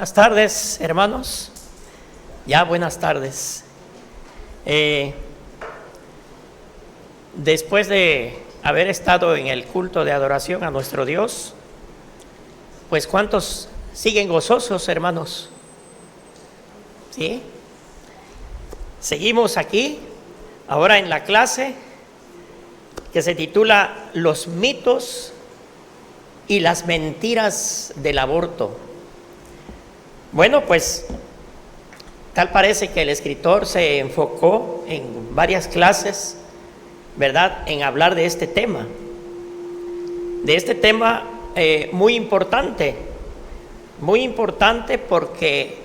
Buenas tardes, hermanos. Ya buenas tardes. Después de haber estado en el culto de adoración a nuestro Dios, pues ¿cuántos siguen gozosos, hermanos? ¿Sí? Seguimos aquí, ahora en la clase que se titula Los mitos y las mentiras del aborto. Bueno, pues tal parece que el escritor se enfocó en varias clases, ¿verdad?, en hablar de este tema muy importante porque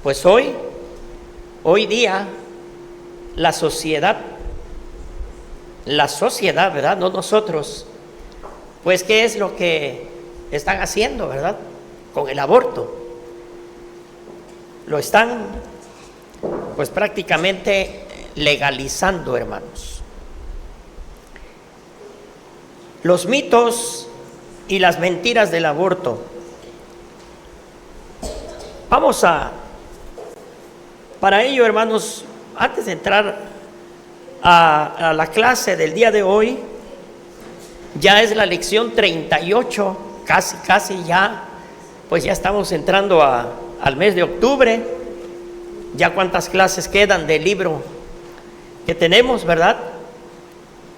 pues hoy día la sociedad, ¿verdad?, no nosotros, pues ¿qué es lo que están haciendo, verdad?, con el aborto? Lo están pues prácticamente legalizando, hermanos. Los mitos y las mentiras del aborto. Para ello, hermanos, antes de entrar a la clase del día de hoy, ya es la lección 38, casi ya, pues ya estamos entrando al mes de octubre. Ya cuántas clases quedan del libro que tenemos, ¿verdad?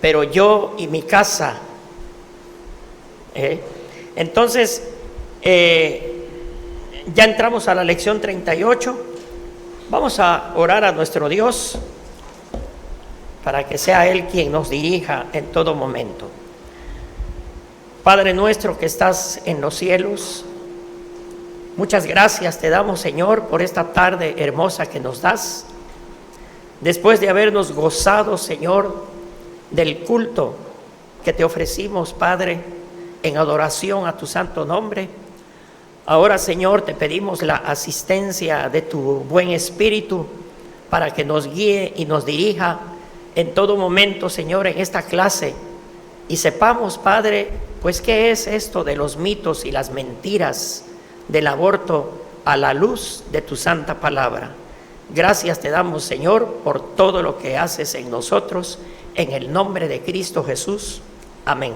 Pero yo y mi casa. Entonces, ya entramos a la lección 38. Vamos a orar a nuestro Dios para que sea Él quien nos dirija en todo momento. Padre nuestro que estás en los cielos, muchas gracias te damos, Señor, por esta tarde hermosa que nos das. Después de habernos gozado, Señor, del culto que te ofrecimos, Padre, en adoración a tu santo nombre, ahora, Señor, te pedimos la asistencia de tu buen Espíritu para que nos guíe y nos dirija en todo momento, Señor, en esta clase, y sepamos, Padre, pues qué es esto de los mitos y las mentiras del aborto a la luz de tu santa palabra. Gracias te damos, Señor, por todo lo que haces en nosotros, en el nombre de Cristo Jesús. Amén.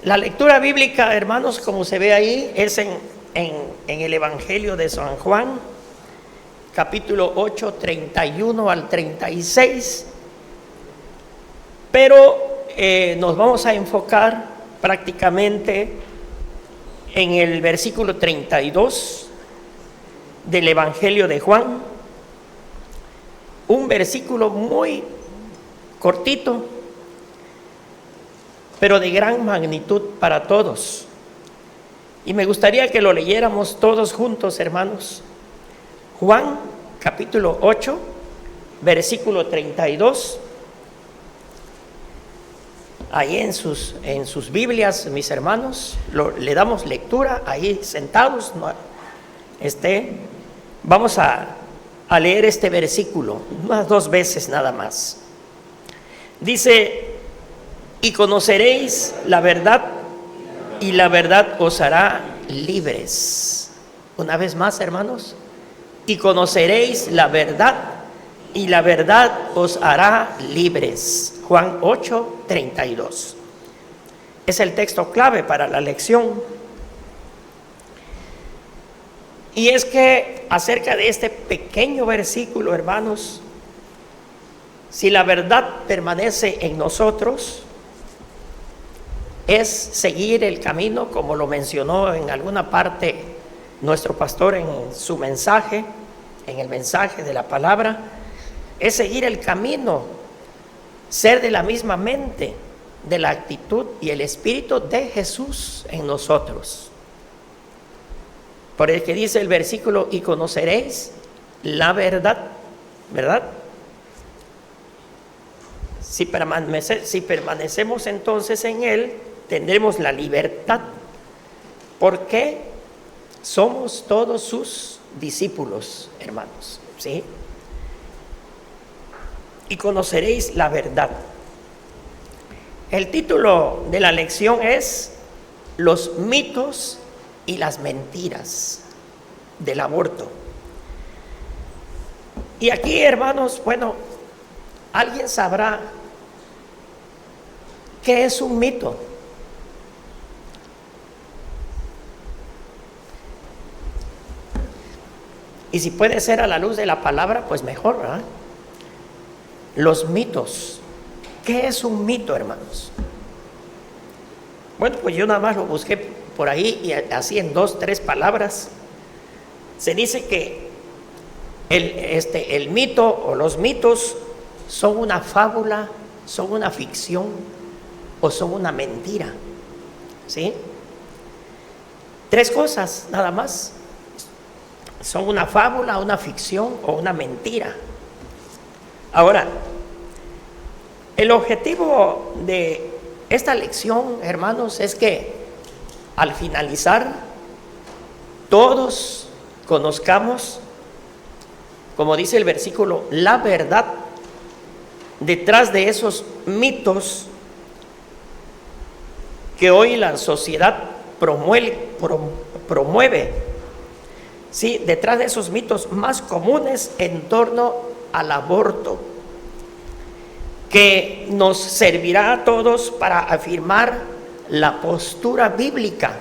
La lectura bíblica, hermanos, como se ve ahí, es en el Evangelio de San Juan, capítulo 8, 31 al 36. Pero nos vamos a enfocar prácticamente en el versículo 32 del Evangelio de Juan, un versículo muy cortito, pero de gran magnitud para todos. Y me gustaría que lo leyéramos todos juntos, hermanos. Juan, capítulo 8, versículo 32. Ahí en sus Biblias, mis hermanos, le damos lectura ahí sentados. Vamos a leer este versículo unas 2 veces nada más. Dice: y conoceréis la verdad, y la verdad os hará libres. Una vez más, hermanos, y conoceréis la verdad, y la verdad os hará libres. Juan 8, 32. Es el texto clave para la lección. Y es que acerca de este pequeño versículo, hermanos, si la verdad permanece en nosotros, es seguir el camino, como lo mencionó en alguna parte nuestro pastor en su mensaje, en el mensaje de la palabra, es seguir el camino, ser de la misma mente, de la actitud y el espíritu de Jesús en nosotros. Por el que dice el versículo: y conoceréis la verdad, ¿verdad? Si permanecemos entonces en Él, tendremos la libertad, porque somos todos sus discípulos, hermanos, ¿sí? Y conoceréis la verdad. El título de la lección es Los mitos y las mentiras del aborto. Y aquí, hermanos, bueno, ¿alguien sabrá qué es un mito? Y si puede ser a la luz de la palabra, pues mejor, ¿verdad? Los mitos. ¿Qué es un mito, hermanos? Bueno, pues yo nada más lo busqué por ahí y así en 2, 3 palabras. Se dice que el mito o los mitos son una fábula, son una ficción o son una mentira. ¿Sí? 3 cosas nada más. Son una fábula, una ficción o una mentira. Ahora, el objetivo de esta lección, hermanos, es que al finalizar todos conozcamos, como dice el versículo, la verdad detrás de esos mitos que hoy la sociedad promueve. Sí, detrás de esos mitos más comunes en torno al aborto, que nos servirá a todos para afirmar la postura bíblica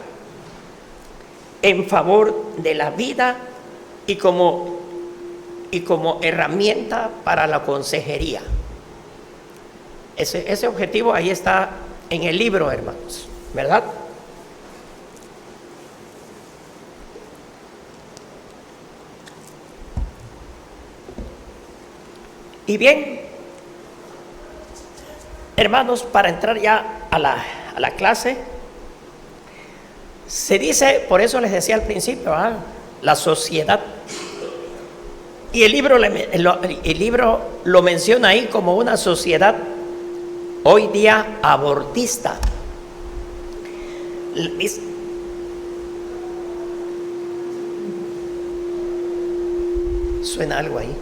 en favor de la vida y como herramienta para la consejería. Ese objetivo ahí está en el libro, hermanos, ¿verdad? Y bien, hermanos, para entrar ya a la clase, se dice, por eso les decía al principio, la sociedad. Y el libro lo menciona ahí como una sociedad hoy día abortista. Suena algo ahí.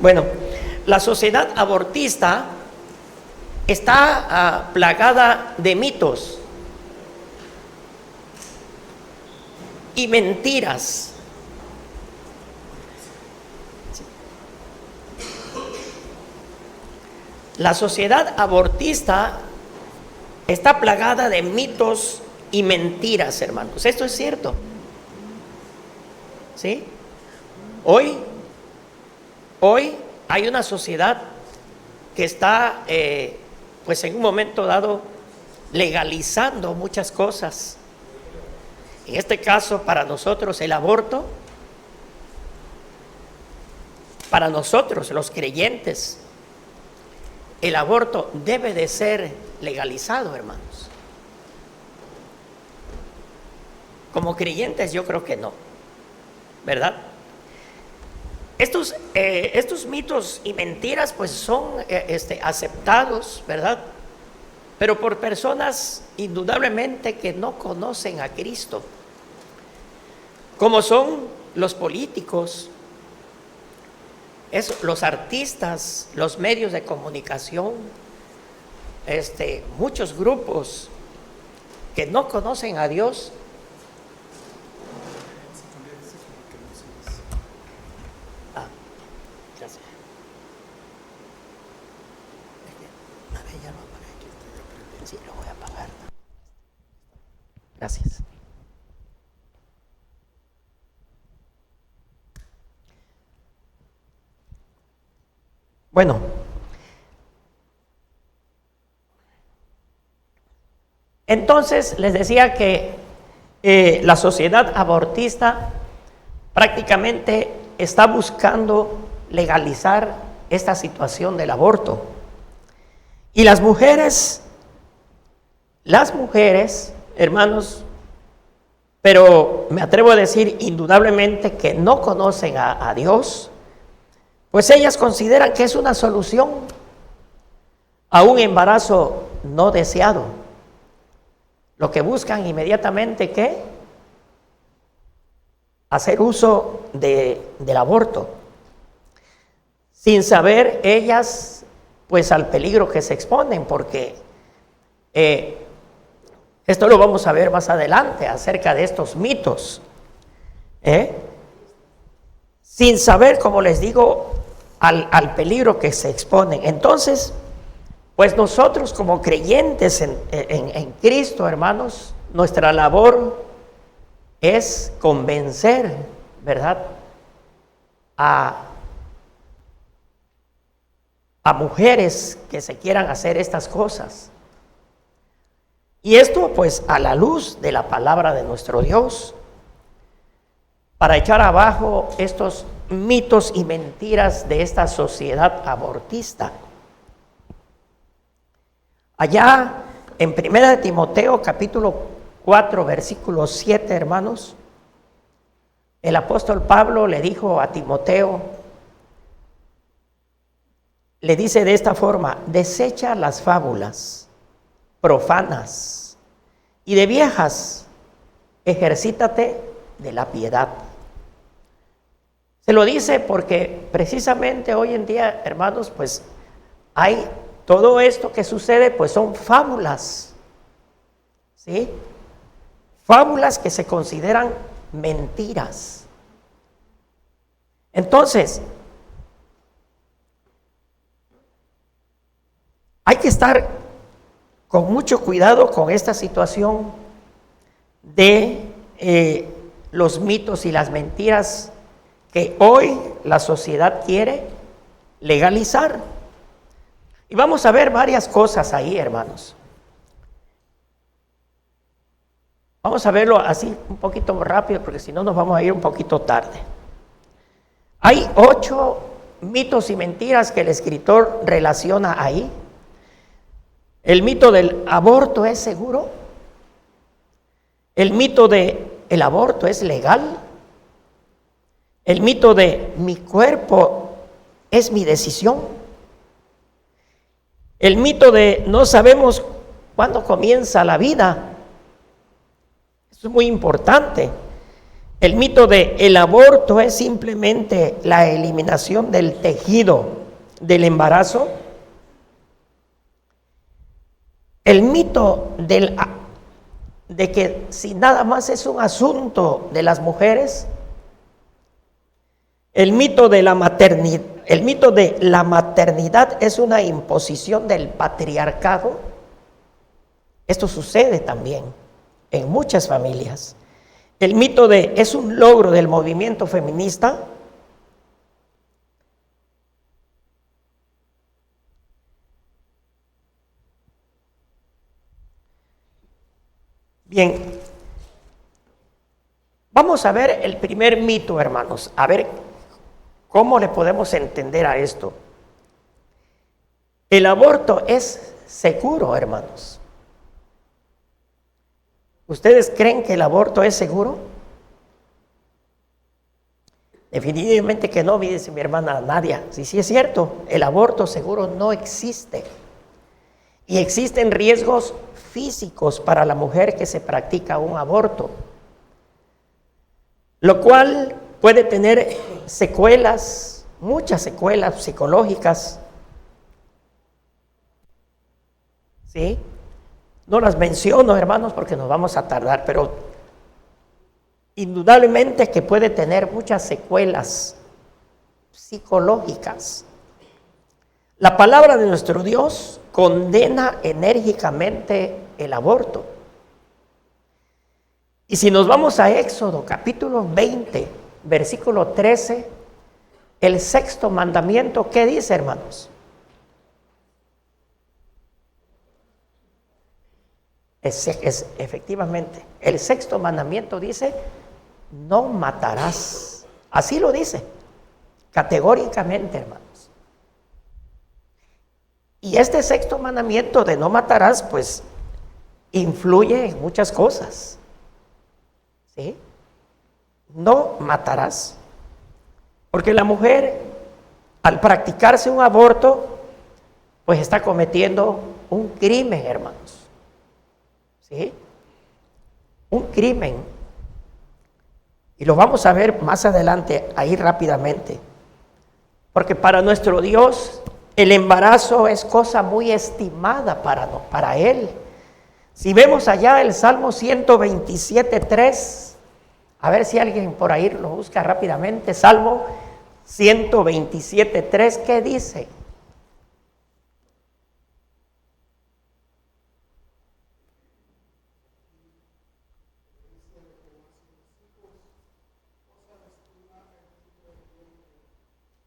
Bueno, la sociedad abortista está plagada de mitos y mentiras. La sociedad abortista está plagada de mitos y mentiras, hermanos. Esto es cierto. ¿Sí? Hoy hay una sociedad que está, pues en un momento dado, legalizando muchas cosas. En este caso, para nosotros, el aborto, para nosotros, los creyentes, el aborto debe de ser legalizado, hermanos. Como creyentes, yo creo que no, ¿verdad? Estos mitos y mentiras pues son aceptados, ¿verdad? Pero por personas indudablemente que no conocen a Cristo, como son los políticos, los artistas, los medios de comunicación, muchos grupos que no conocen a Dios. Gracias. Sí, lo voy a apagar. Gracias. Bueno, entonces les decía que la sociedad abortista prácticamente está buscando legalizar esta situación del aborto. Y las mujeres, hermanos, pero me atrevo a decir indudablemente que no conocen a Dios, pues ellas consideran que es una solución a un embarazo no deseado. Lo que buscan inmediatamente, ¿qué? Hacer uso del aborto, sin saber ellas, pues, al peligro que se exponen, porque Esto lo vamos a ver más adelante acerca de estos mitos, sin saber, como les digo, al peligro que se exponen. Entonces, pues nosotros como creyentes en Cristo, hermanos, nuestra labor es convencer, ¿verdad?, a mujeres que se quieran hacer estas cosas. Y esto pues a la luz de la palabra de nuestro Dios, para echar abajo estos mitos y mentiras de esta sociedad abortista. Allá en 1 Timoteo capítulo 4 versículo 7, hermanos, el apóstol Pablo le dijo a Timoteo, le dice de esta forma: desecha las fábulas profanas y de viejas, ejercítate de la piedad. Se lo dice porque precisamente hoy en día, hermanos, pues hay todo esto que sucede, pues son fábulas, ¿sí? Fábulas que se consideran mentiras. Entonces, hay que estar con mucho cuidado con esta situación de los mitos y las mentiras que hoy la sociedad quiere legalizar. Y vamos a ver varias cosas ahí, hermanos. Vamos a verlo así un poquito rápido, porque si no nos vamos a ir un poquito tarde. Hay 8 mitos y mentiras que el escritor relaciona ahí. El mito del aborto es seguro. El mito de el aborto es legal. El mito de mi cuerpo es mi decisión. El mito de no sabemos cuándo comienza la vida. Eso es muy importante. El mito de el aborto es simplemente la eliminación del tejido del embarazo. El mito de que si nada más es un asunto de las mujeres. El mito de la maternidad. El mito de la maternidad es una imposición del patriarcado. Esto sucede también en muchas familias. El mito de es un logro del movimiento feminista. Bien, vamos a ver el primer mito, hermanos, a ver cómo le podemos entender a esto. El aborto es seguro, hermanos. ¿Ustedes creen que el aborto es seguro? Definitivamente que no, dice mi hermana Nadia. Sí es cierto, el aborto seguro no existe. Y existen riesgos físicos para la mujer que se practica un aborto, lo cual puede tener secuelas, muchas secuelas psicológicas, ¿sí? No las menciono, hermanos, porque nos vamos a tardar, pero indudablemente que puede tener muchas secuelas psicológicas. La palabra de nuestro Dios condena enérgicamente el aborto. Y si nos vamos a Éxodo capítulo 20, versículo 13, el 6º mandamiento, ¿qué dice, hermanos? Efectivamente, el 6º mandamiento dice: no matarás. Así lo dice, categóricamente, hermanos. Y este 6º mandamiento de no matarás, pues, influye en muchas cosas, ¿sí? No matarás. Porque la mujer, al practicarse un aborto, pues está cometiendo un crimen, hermanos. ¿Sí? Un crimen. Y lo vamos a ver más adelante, ahí rápidamente. Porque para nuestro Dios, el embarazo es cosa muy estimada para Él. Si vemos allá el Salmo 127:3, a ver si alguien por ahí lo busca rápidamente. Salmo 127:3, ¿qué dice?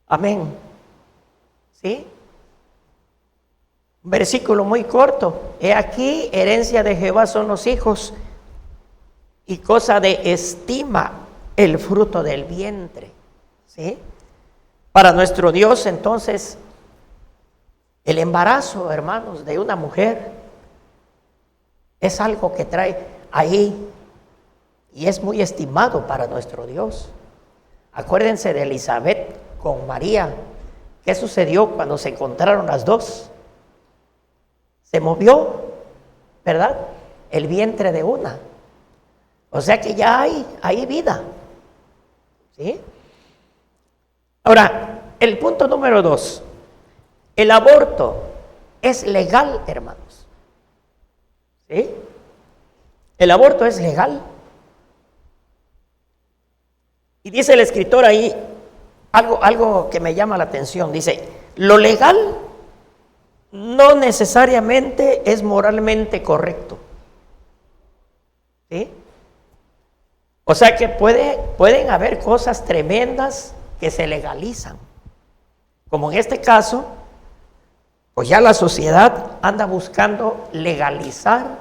Amén. ¿Sí? Un versículo muy corto. He aquí, herencia de Jehová son los hijos, y cosa de estima el fruto del vientre. ¿Sí? Para nuestro Dios, entonces, el embarazo, hermanos, de una mujer es algo que trae ahí y es muy estimado para nuestro Dios. Acuérdense de Elizabeth con María. ¿Qué sucedió cuando se encontraron las dos? Se movió, ¿verdad?, el vientre de una. O sea que ya hay vida. ¿Sí? Ahora, el punto número 2. El aborto es legal, hermanos. ¿Sí? El aborto es legal. Y dice el escritor ahí algo que me llama la atención. Dice, lo legal no necesariamente es moralmente correcto. ¿Sí? O sea que pueden haber cosas tremendas que se legalizan. Como en este caso, pues ya la sociedad anda buscando legalizar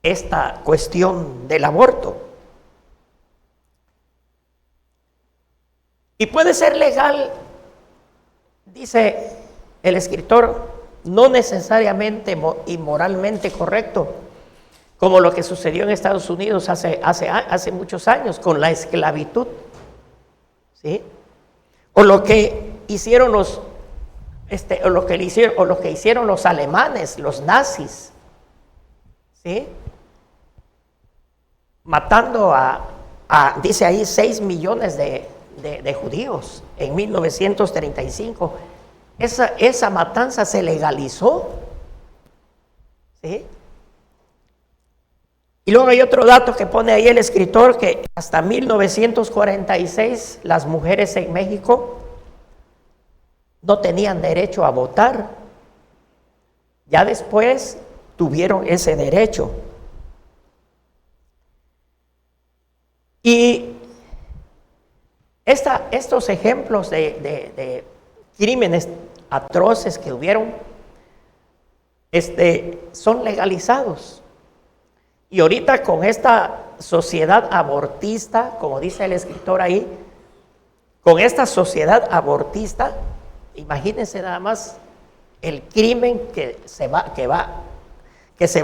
esta cuestión del aborto. Y puede ser legal, dice el escritor, no necesariamente y moralmente correcto, como lo que sucedió en Estados Unidos hace muchos años con la esclavitud. ¿Sí? O lo que hicieron los alemanes, los nazis. ¿Sí? Matando dice ahí 6 millones de judíos en 1935. Esa matanza se legalizó. ¿Sí? Y luego hay otro dato que pone ahí el escritor, que hasta 1946 las mujeres en México no tenían derecho a votar. Ya después tuvieron ese derecho. Y estos ejemplos de crímenes atroces que hubieron son legalizados. Y ahorita con esta sociedad abortista, como dice el escritor ahí, con esta sociedad abortista, imagínense nada más el crimen que se va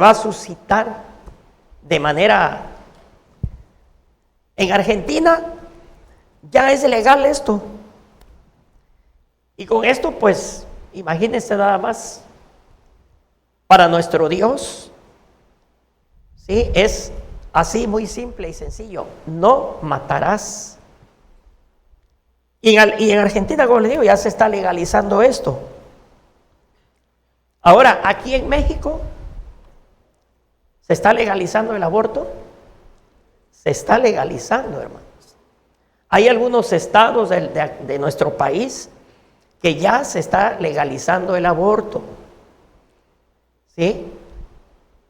a suscitar de manera. En Argentina ya es legal esto. Y con esto, pues, imagínense nada más, para nuestro Dios, ¿sí? Es así muy simple y sencillo: no matarás. Y en Argentina, como les digo, ya se está legalizando esto. Ahora, aquí en México, ¿se está legalizando el aborto? Se está legalizando, hermanos. Hay algunos estados de nuestro país que ya se está legalizando el aborto. ¿Sí?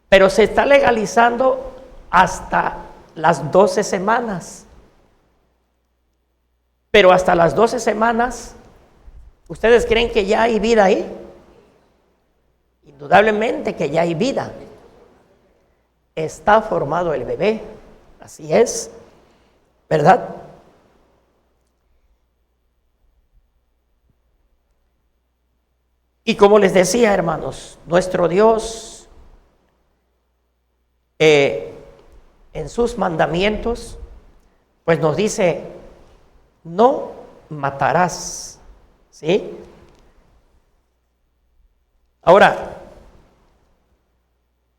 Pero se está legalizando hasta las 12 semanas. Pero hasta las 12 semanas, ¿ustedes creen que ya hay vida ahí? Indudablemente que ya hay vida. Está formado el bebé. Así es, ¿verdad? Y como les decía, hermanos, nuestro Dios en sus mandamientos, pues nos dice: no matarás. ¿Sí? Ahora,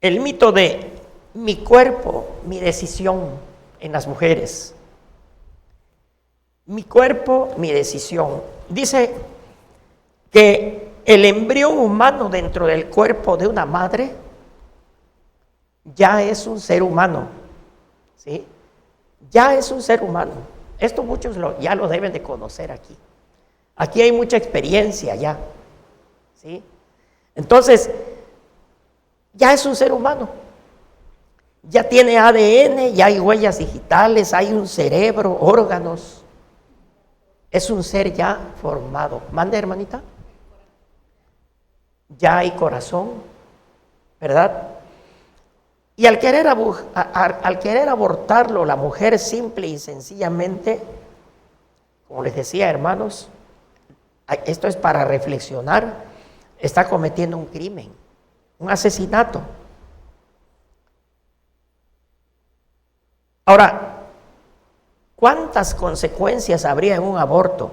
el mito de mi cuerpo, mi decisión en las mujeres. Mi cuerpo, mi decisión. Dice que el embrión humano dentro del cuerpo de una madre ya es un ser humano, ¿sí? Ya es un ser humano. Esto muchos ya lo deben de conocer aquí. Aquí hay mucha experiencia ya, ¿sí? Entonces, ya es un ser humano. Ya tiene ADN, ya hay huellas digitales, hay un cerebro, órganos. Es un ser ya formado. ¿Mande, hermanita? Ya hay corazón, ¿verdad? Y al querer abortarlo, la mujer simple y sencillamente, como les decía, hermanos, esto es para reflexionar, está cometiendo un crimen, un asesinato. Ahora, ¿cuántas consecuencias habría en un aborto?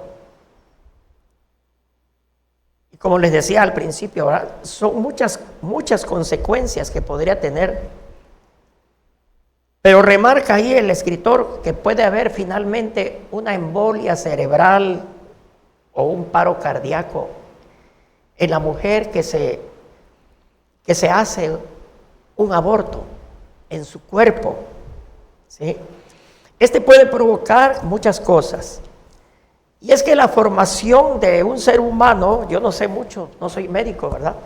Y como les decía al principio, ¿verdad? Son muchas consecuencias que podría tener. Pero remarca ahí el escritor que puede haber finalmente una embolia cerebral o un paro cardíaco en la mujer que se hace un aborto en su cuerpo, ¿sí? Este puede provocar muchas cosas. Y es que la formación de un ser humano, yo no sé mucho, no soy médico, ¿verdad?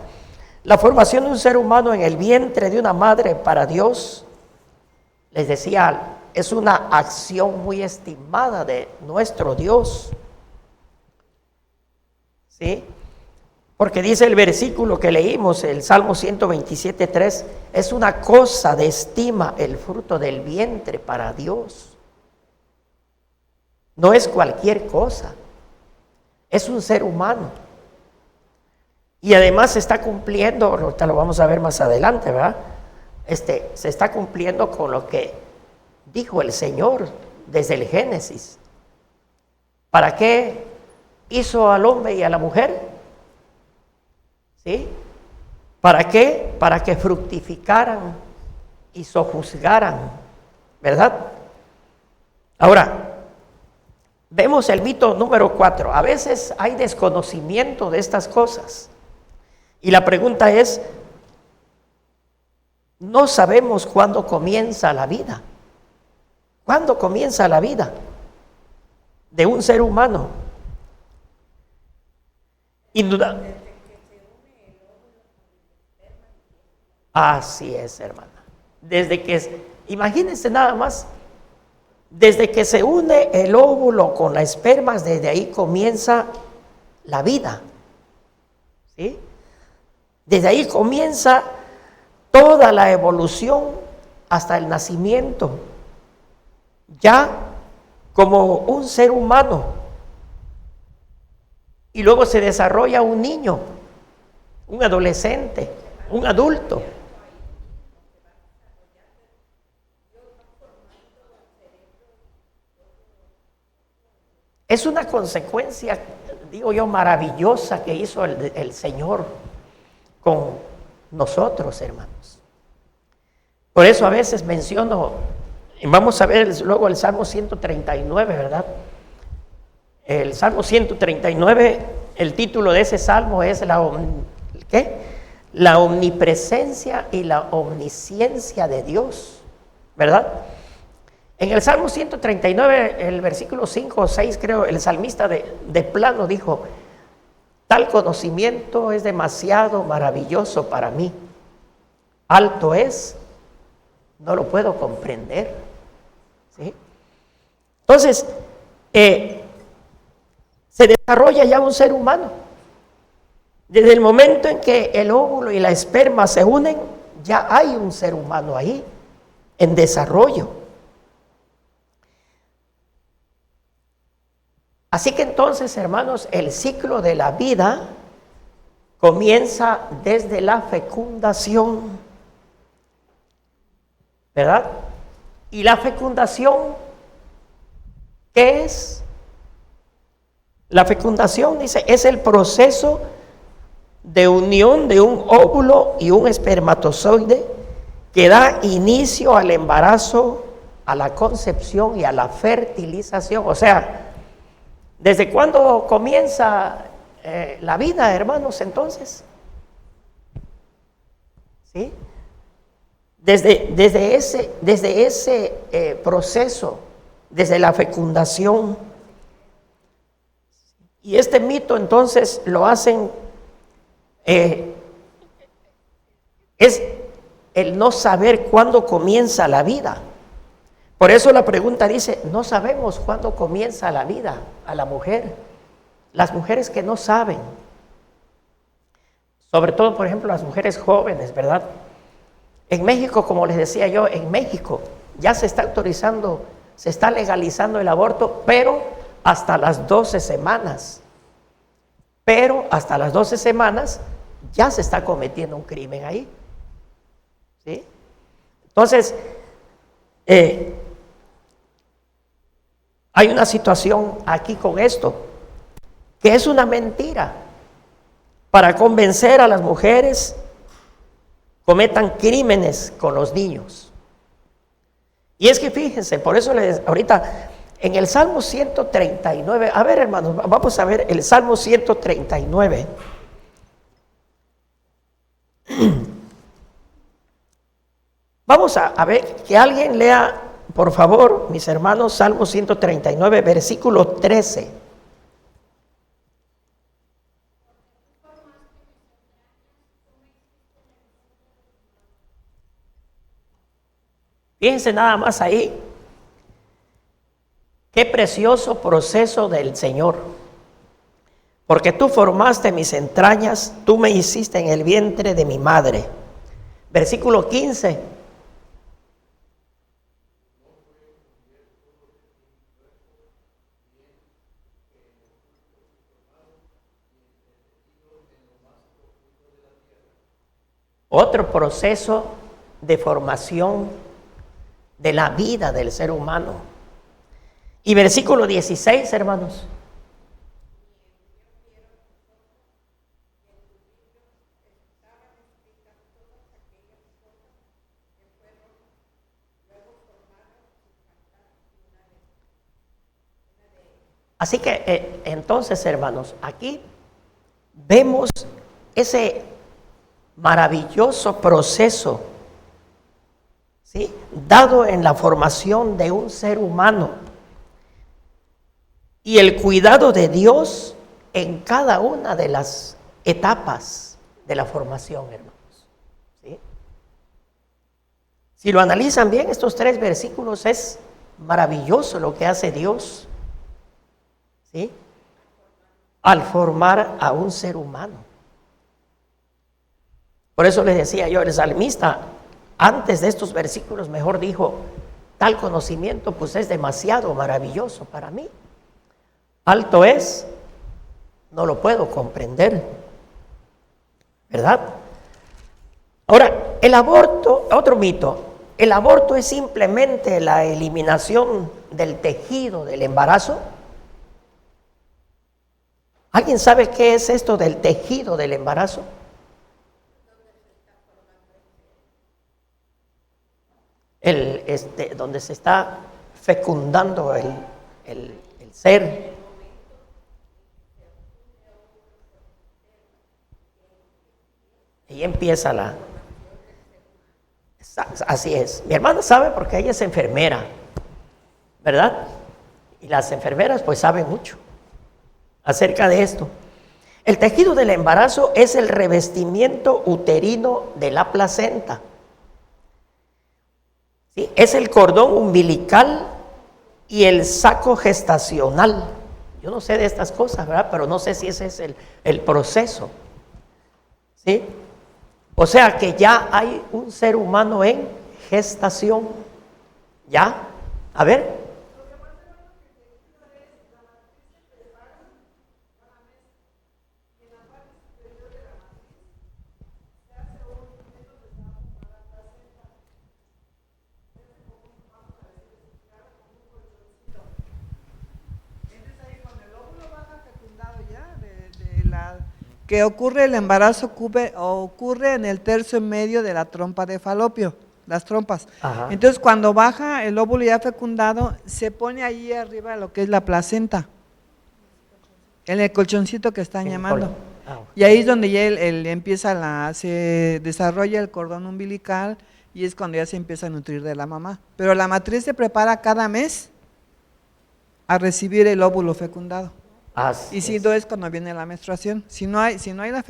La formación de un ser humano en el vientre de una madre para Dios, les decía, es una acción muy estimada de nuestro Dios, ¿sí? Porque dice el versículo que leímos, el Salmo 127:3, es una cosa de estima el fruto del vientre para Dios. No es cualquier cosa, es un ser humano. Y además se está cumpliendo, ahorita lo vamos a ver más adelante, ¿verdad? Se está cumpliendo con lo que dijo el Señor desde el Génesis. ¿Para qué hizo al hombre y a la mujer? ¿Sí? ¿Para qué? Para que fructificaran y sojuzgaran, ¿verdad? Ahora, vemos el mito número 4. A veces hay desconocimiento de estas cosas. Y la pregunta es, no sabemos cuándo comienza la vida. ¿Cuándo comienza la vida de un ser humano? Indudable. Así es, hermana. Imagínense nada más, desde que se une el óvulo con la esperma, desde ahí comienza la vida, ¿sí? Desde ahí comienza toda la evolución hasta el nacimiento, ya como un ser humano. Y luego se desarrolla un niño, un adolescente, un adulto. Es una consecuencia, digo yo, maravillosa que hizo el Señor con nosotros, hermanos. Por eso a veces menciono, vamos a ver luego el Salmo 139, ¿verdad? El Salmo 139, el título de ese salmo es la omnipresencia y la omnisciencia de Dios, ¿verdad? En el Salmo 139, el versículo 5 o 6, creo, el salmista de plano dijo, tal conocimiento es demasiado maravilloso para mí. Alto es, no lo puedo comprender, ¿sí? Entonces, se desarrolla ya un ser humano. Desde el momento en que el óvulo y la esperma se unen, ya hay un ser humano ahí, en desarrollo. Así que entonces, hermanos, el ciclo de la vida comienza desde la fecundación, ¿verdad? Y la fecundación, ¿qué es? La fecundación, dice, es el proceso de unión de un óvulo y un espermatozoide que da inicio al embarazo, a la concepción y a la fertilización. O sea, ¿desde cuándo comienza la vida, hermanos, entonces? ¿Sí? desde ese proceso, desde la fecundación. Y este mito entonces lo hacen, es el no saber cuándo comienza la vida. Por eso la pregunta dice, no sabemos cuándo comienza la vida a la mujer. Las mujeres que no saben, sobre todo por ejemplo las mujeres jóvenes, ¿verdad? En México, como les decía yo, en México ya se está autorizando, se está legalizando el aborto, pero hasta las 12 semanas. Pero hasta las 12 semanas ya se está cometiendo un crimen ahí. ¿Sí? Entonces, hay una situación aquí con esto, que es una mentira para convencer a las mujeres cometan crímenes con los niños. Y es que fíjense, por eso ahorita en el Salmo 139, a ver hermanos, vamos a ver el Salmo 139. Vamos a ver, que alguien lea, por favor, mis hermanos, Salmo 139, versículo 13. Fíjense nada más ahí. Qué precioso proceso del Señor. Porque tú formaste mis entrañas, tú me hiciste en el vientre de mi madre. Versículo 15. Otro proceso de formación de la vida del ser humano. Y versículo 16, hermanos. Así que entonces, hermanos, aquí vemos ese maravilloso proceso, ¿sí?, dado en la formación de un ser humano y el cuidado de Dios en cada una de las etapas de la formación, hermanos. ¿Sí? Si lo analizan bien, estos 3 versículos, es maravilloso lo que hace Dios, ¿sí?, al formar a un ser humano. Por eso les decía yo, el salmista, antes de estos versículos, mejor dijo, tal conocimiento pues es demasiado maravilloso para mí. Alto es, no lo puedo comprender, ¿verdad? Ahora, el aborto, otro mito, el aborto es simplemente la eliminación del tejido del embarazo. ¿Alguien sabe qué es esto del tejido del embarazo? Donde se está fecundando el ser. Y empieza así es. Mi hermana sabe porque ella es enfermera, ¿verdad? Y las enfermeras pues saben mucho acerca de esto. El tejido del embarazo es el revestimiento uterino de la placenta. ¿Sí? Es el cordón umbilical y el saco gestacional. Yo no sé de estas cosas, ¿verdad? Pero no sé si ese es el proceso. ¿Sí? O sea que ya hay un ser humano en gestación. ¿Ya? A ver. Que ocurre el embarazo ocurre en el tercio medio de la trompa de falopio, las trompas. Ajá. Entonces cuando baja el óvulo ya fecundado, se pone ahí arriba lo que es la placenta, en el colchoncito que están llamando. Y ahí es donde ya empieza se desarrolla el cordón umbilical y es cuando ya se empieza a nutrir de la mamá. Pero la matriz se prepara cada mes a recibir el óvulo fecundado. Así Y si es. no es cuando viene la menstruación. Si no hay la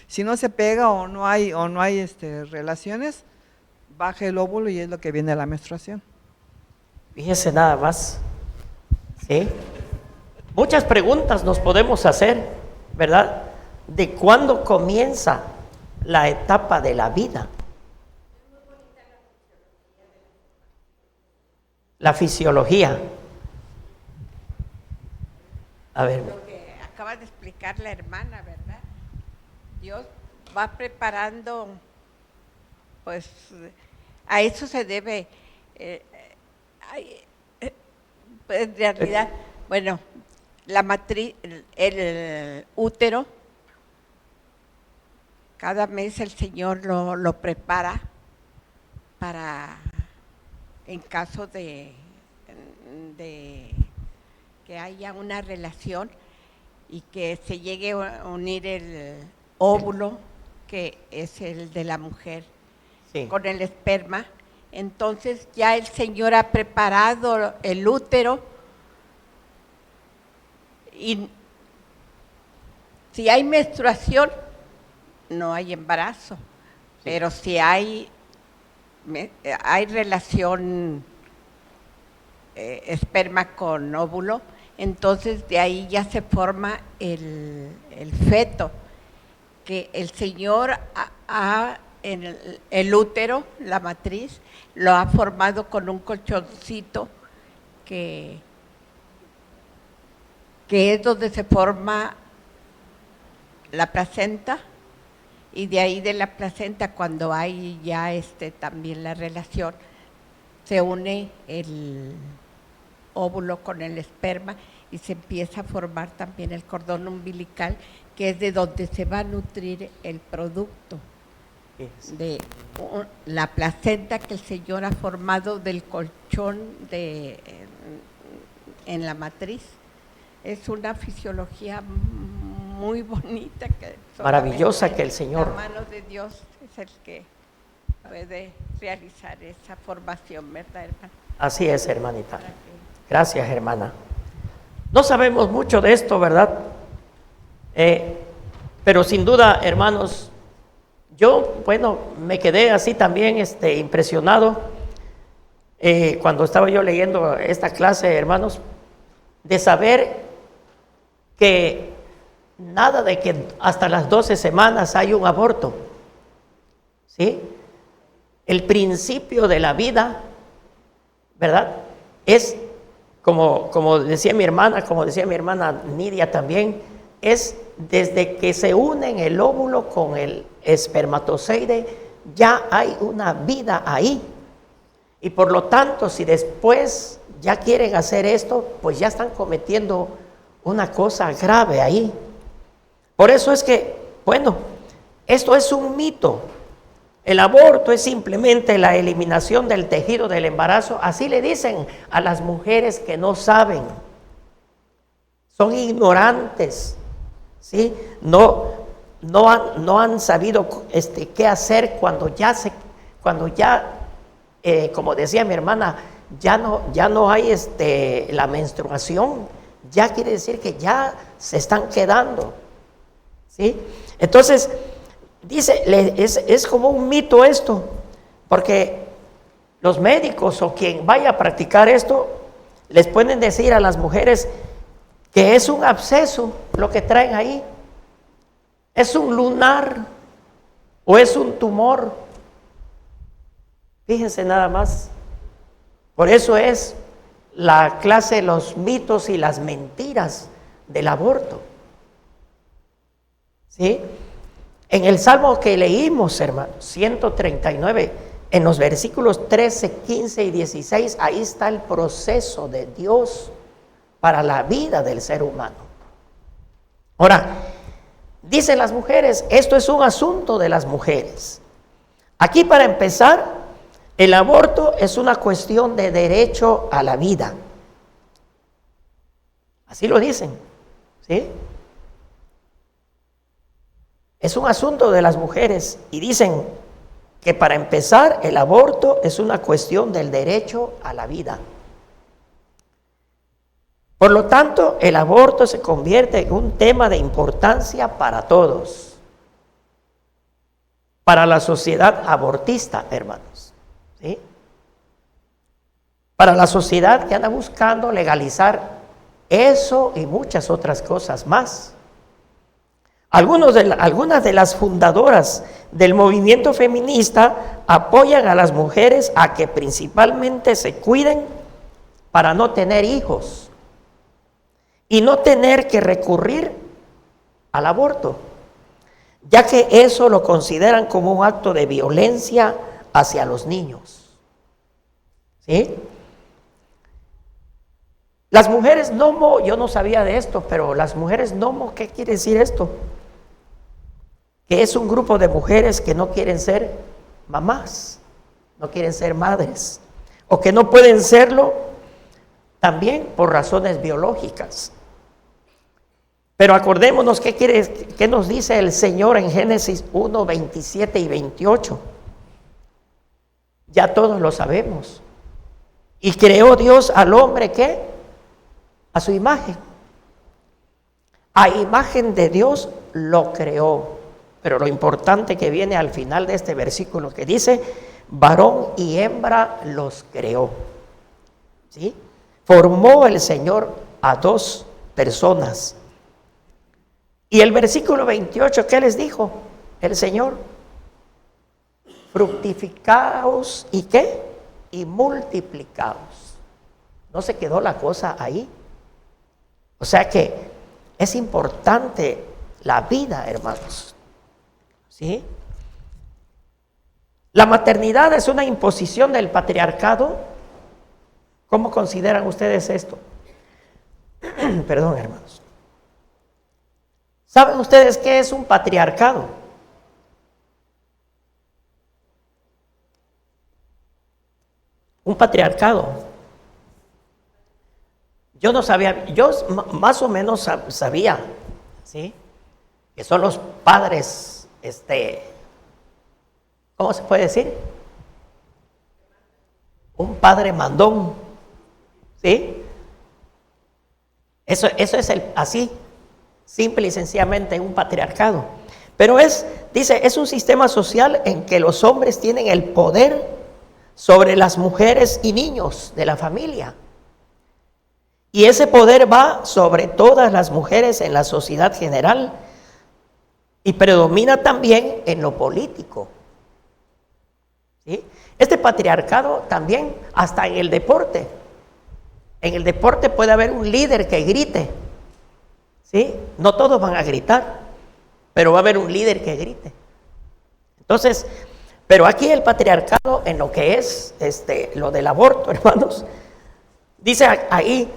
si no se pega o no hay relaciones, baja el óvulo y es lo que viene la menstruación. Fíjese nada más. ¿Sí? Muchas preguntas nos podemos hacer, ¿verdad? De cuándo comienza la etapa de la vida. La fisiología. A ver. Lo que acaba de explicar la hermana, ¿verdad? Dios va preparando, pues a eso se debe, pues, en realidad, bueno, la matriz, el útero, cada mes el Señor lo prepara para, en caso de que haya una relación y que se llegue a unir el óvulo, que es el de la mujer, Sí. con el esperma. Entonces ya el Señor ha preparado el útero y si hay menstruación, no hay embarazo, sí. Pero si hay relación esperma con óvulo, entonces de ahí ya se forma el feto, que el Señor en el útero, la matriz, lo ha formado con un colchoncito que es donde se forma la placenta, y de ahí de la placenta, cuando hay ya también la relación, se une el óvulo con el esperma y se empieza a formar también el cordón umbilical, que es de donde se va a nutrir el producto de la placenta que el Señor ha formado del colchón en la matriz. Es una fisiología muy bonita, maravillosa, que el Señor, la mano de Dios es el que puede realizar esa formación, ¿verdad, hermana? así es, hermanita. Gracias, hermana. No sabemos mucho de esto, ¿verdad? Pero sin duda, hermanos, yo, bueno, me quedé así también impresionado cuando estaba yo leyendo esta clase, hermanos, de saber que nada de que hasta las 12 semanas hay un aborto, ¿sí? El principio de la vida, ¿verdad? Es como decía mi hermana Nidia también, es desde que se unen el óvulo con el espermatozoide, ya hay una vida ahí. Y por lo tanto, si después ya quieren hacer esto, pues ya están cometiendo una cosa grave ahí. Por eso es que, bueno, esto es un mito. El aborto es simplemente la eliminación del tejido del embarazo. Así le dicen a las mujeres que no saben, son ignorantes, ¿sí? No han sabido qué hacer cuando ya, como decía mi hermana, ya no hay la menstruación. Ya quiere decir que ya se están quedando, ¿sí? Entonces, dice, es como un mito esto, porque los médicos o quien vaya a practicar esto, les pueden decir a las mujeres que es un absceso lo que traen ahí, es un lunar o es un tumor. Fíjense nada más. Por eso es la clase de los mitos y las mentiras del aborto, ¿sí? En el Salmo que leímos, hermanos, 139, en los versículos 13, 15 y 16, ahí está el proceso de Dios para la vida del ser humano. Ahora, dicen las mujeres, esto es un asunto de las mujeres. Aquí, para empezar, el aborto es una cuestión de derecho a la vida. Así lo dicen, ¿sí? Es un asunto de las mujeres y dicen que para empezar el aborto es una cuestión del derecho a la vida. Por lo tanto, el aborto se convierte en un tema de importancia para todos, para la sociedad abortista, hermanos, ¿sí? Para la sociedad que anda buscando legalizar eso y muchas otras cosas más. Algunas de las fundadoras del movimiento feminista apoyan a las mujeres a que principalmente se cuiden para no tener hijos y no tener que recurrir al aborto, ya que eso lo consideran como un acto de violencia hacia los niños. ¿Sí? Las mujeres nomo, yo no sabía de esto, pero las mujeres nomo, ¿qué quiere decir esto? Que es un grupo de mujeres que no quieren ser mamás, no quieren ser madres, o que no pueden serlo también por razones biológicas. Pero acordémonos qué nos dice el Señor en Génesis 1, 27 y 28. Ya todos lo sabemos. Y creó Dios al hombre, ¿qué? A su imagen. A imagen de Dios lo creó. Pero lo importante que viene al final de este versículo que dice, varón y hembra los creó. ¿Sí? Formó el Señor a dos personas. Y el versículo 28, ¿qué les dijo el Señor? Fructificaos y ¿qué? Y multiplicaos. ¿No se quedó la cosa ahí? O sea que es importante la vida, hermanos. ¿Sí? La maternidad es una imposición del patriarcado. ¿Cómo consideran ustedes esto? Perdón, hermanos. ¿Saben ustedes qué es un patriarcado? Un patriarcado. Yo no sabía, yo más o menos sabía, ¿sí? Que son los padres, ¿cómo se puede decir? Un padre mandón, ¿sí? Eso es así, simple y sencillamente un patriarcado. Pero dice, es un sistema social en que los hombres tienen el poder sobre las mujeres y niños de la familia. Y ese poder va sobre todas las mujeres en la sociedad general y predomina también en lo político. ¿Sí? Este patriarcado también hasta en el deporte. En el deporte puede haber un líder que grite. ¿Sí? No todos van a gritar, pero va a haber un líder que grite. Entonces, pero aquí el patriarcado en lo que es lo del aborto, hermanos, dice ahí,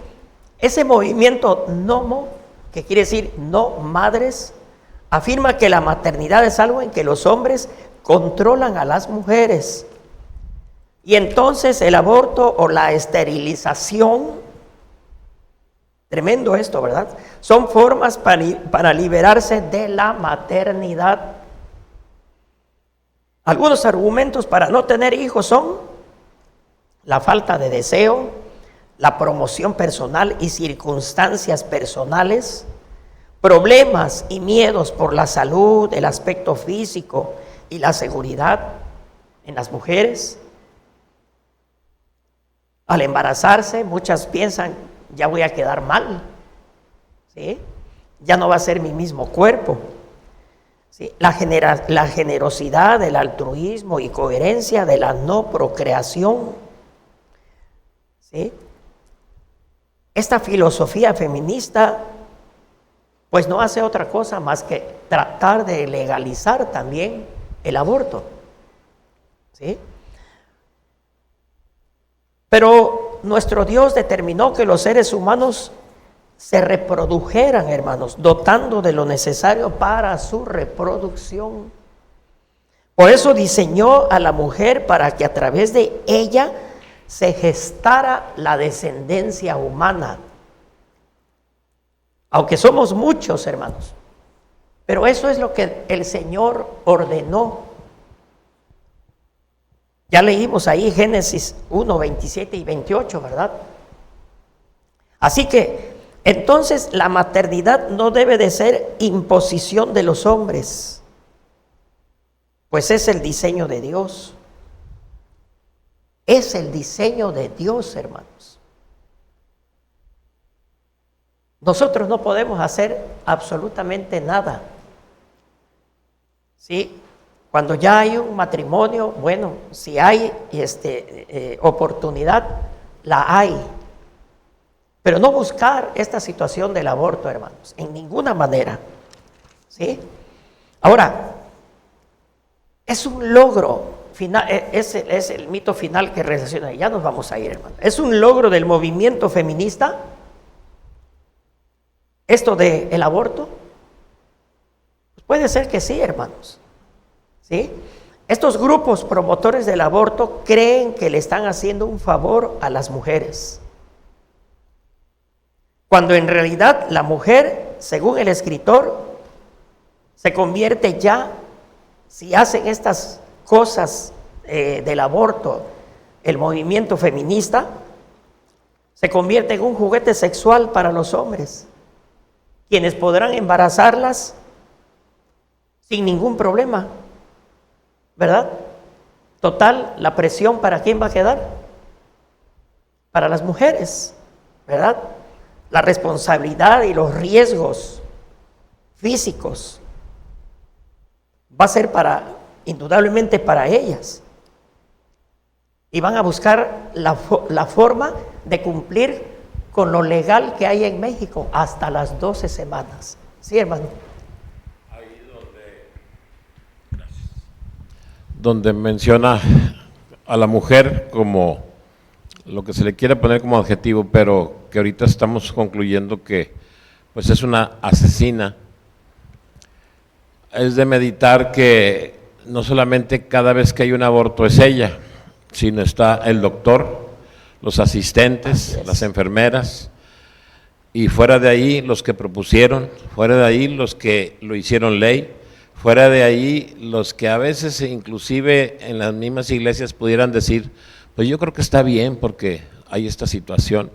ese movimiento nomo, que quiere decir no madres, afirma que la maternidad es algo en que los hombres controlan a las mujeres. Y entonces el aborto o la esterilización, tremendo esto, ¿verdad? Son formas para liberarse de la maternidad. Algunos argumentos para no tener hijos son la falta de deseo, la promoción personal y circunstancias personales, problemas y miedos por la salud, el aspecto físico y la seguridad en las mujeres. Al embarazarse, muchas piensan, ya voy a quedar mal, ¿sí? Ya no va a ser mi mismo cuerpo. ¿Sí? La generosidad, el altruismo y coherencia de la no procreación. ¿Sí? Esta filosofía feminista pues no hace otra cosa más que tratar de legalizar también el aborto. ¿Sí? Pero nuestro Dios determinó que los seres humanos se reprodujeran, hermanos, dotando de lo necesario para su reproducción. Por eso diseñó a la mujer para que a través de ella se gestara la descendencia humana. Aunque somos muchos, hermanos, pero eso es lo que el Señor ordenó. Ya leímos ahí Génesis 1, 27 y 28, ¿verdad? Así que, entonces, la maternidad no debe de ser imposición de los hombres, pues es el diseño de Dios. Es el diseño de Dios, hermanos. Nosotros no podemos hacer absolutamente nada. ¿Sí? Cuando ya hay un matrimonio, bueno, si hay oportunidad, la hay. Pero no buscar esta situación del aborto, hermanos, en ninguna manera. ¿Sí? Ahora, es un logro final, es el mito final que relaciona, ya nos vamos a ir, hermano. ¿Es un logro del movimiento feminista esto del aborto? Pues puede ser que sí, hermanos. ¿Sí? Estos grupos promotores del aborto creen que le están haciendo un favor a las mujeres, cuando en realidad la mujer, según el escritor, se convierte ya, si hacen estas cosas del aborto, el movimiento feminista, se convierte en un juguete sexual para los hombres, quienes podrán embarazarlas sin ningún problema, ¿verdad? Total, la presión, ¿para quién va a quedar? Para las mujeres, ¿verdad? La responsabilidad y los riesgos físicos va a ser indudablemente para ellas. Y van a buscar la forma de cumplir con lo legal que hay en México hasta las 12 semanas. Sí, hermano. Ahí donde menciona a la mujer como lo que se le quiere poner como adjetivo, pero que ahorita estamos concluyendo que pues es una asesina. Es de meditar que no solamente cada vez que hay un aborto es ella, sino está el doctor, los asistentes, las enfermeras, y fuera de ahí los que propusieron, fuera de ahí los que lo hicieron ley, fuera de ahí los que a veces inclusive en las mismas iglesias pudieran decir, pues yo creo que está bien porque hay esta situación.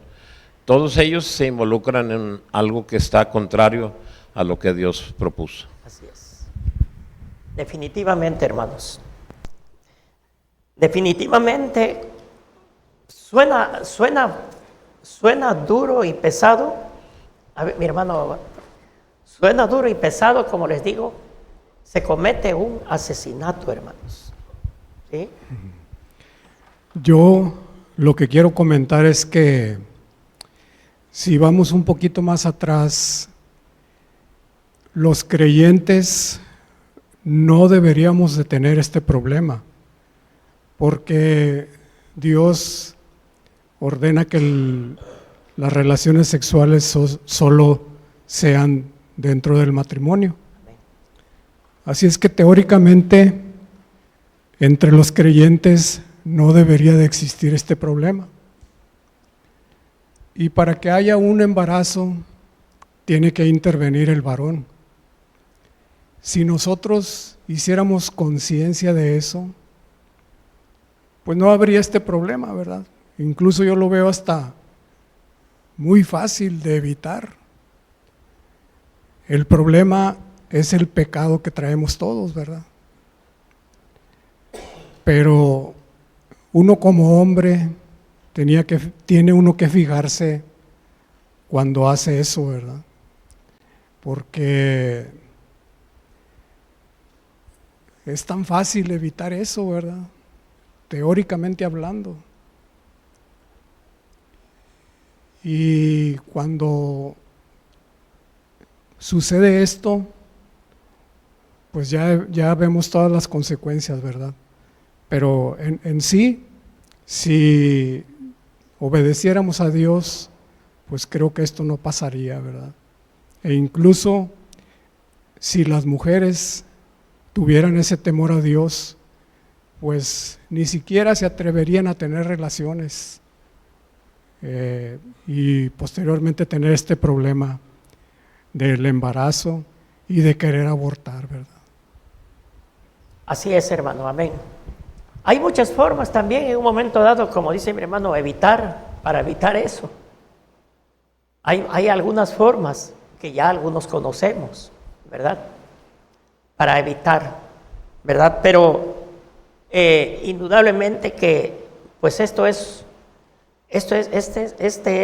Todos ellos se involucran en algo que está contrario a lo que Dios propuso. Así es. Definitivamente, hermanos. Definitivamente suena duro y pesado. A ver, mi hermano, suena duro y pesado, como les digo, se comete un asesinato, hermanos. ¿Sí? Yo lo que quiero comentar es que si vamos un poquito más atrás, los creyentes no deberíamos de tener este problema, porque Dios ordena que las relaciones sexuales solo sean dentro del matrimonio. Así es que teóricamente entre los creyentes no debería de existir este problema. Y para que haya un embarazo tiene que intervenir el varón. Si nosotros hiciéramos conciencia de eso, pues no habría este problema, ¿verdad? Incluso yo lo veo hasta muy fácil de evitar. El problema es el pecado que traemos todos, ¿verdad? Pero uno como hombre tiene uno que fijarse cuando hace eso, ¿verdad? Porque es tan fácil evitar eso, ¿verdad? Teóricamente hablando. Y cuando sucede esto, pues ya vemos todas las consecuencias, ¿verdad? Pero en sí, si obedeciéramos a Dios, pues creo que esto no pasaría, ¿verdad? E incluso si las mujeres tuvieran ese temor a Dios, pues ni siquiera se atreverían a tener relaciones y posteriormente tener este problema del embarazo y de querer abortar, ¿verdad? Así es, hermano, amén. Hay muchas formas también en un momento dado, como dice mi hermano, para evitar eso. Hay algunas formas que ya algunos conocemos, ¿verdad? Para evitar, ¿verdad? Pero indudablemente que, pues este